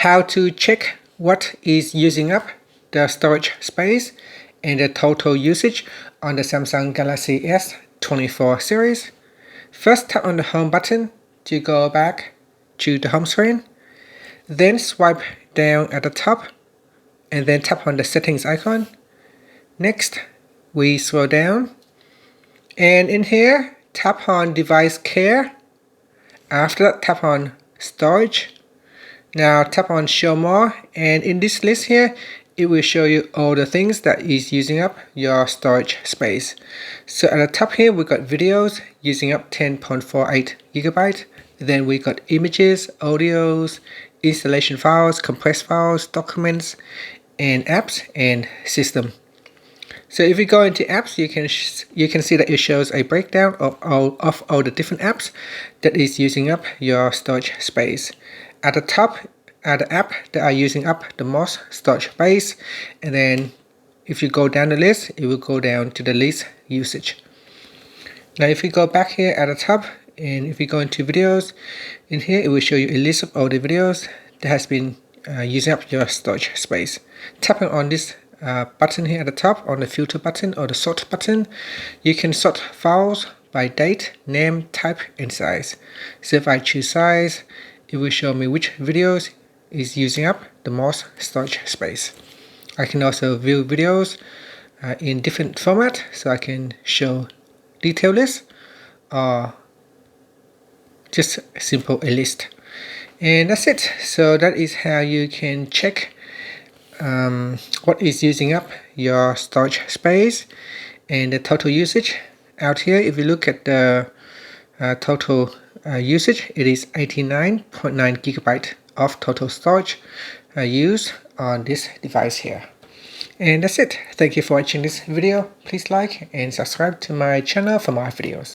how to check what is using up the storage space and the total usage on the Samsung Galaxy S24 series. First, tap on the home button to go back to the home screen. Then swipe down at the top and then tap on the settings icon. Next, we scroll down and in here tap on device care. After that, tap on storage. Now tap on show more, and in this list here it will show you all the things that is using up your storage space. So at the top here we got videos using up 10.48 GB. Then we got images, audios, installation files, compressed files, documents, and apps and system. So if you go into apps, you can see that it shows a breakdown of all the different apps that is using up your storage space. At the top are the apps that are using up the most storage space, and then if you go down the list, it will go down to the least usage. Now if you go back here at the top, and if you go into videos, in here it will show you a list of all the videos that has been using up your storage space. Tapping on this button here at the top, on the filter button or the sort button, you can sort files by date, name, type, and size. So if I choose size, it will show me which videos is using up the most storage space. I can also view videos in different format, so I can show detail list or just a simple a list. And that's it. So that is how you can check what is using up your storage space and the total usage. Out here, if you look at the total usage, it is 89.9 GB of total storage used on this device here. And that's it. Thank you for watching this video. Please like and subscribe to my channel for more videos.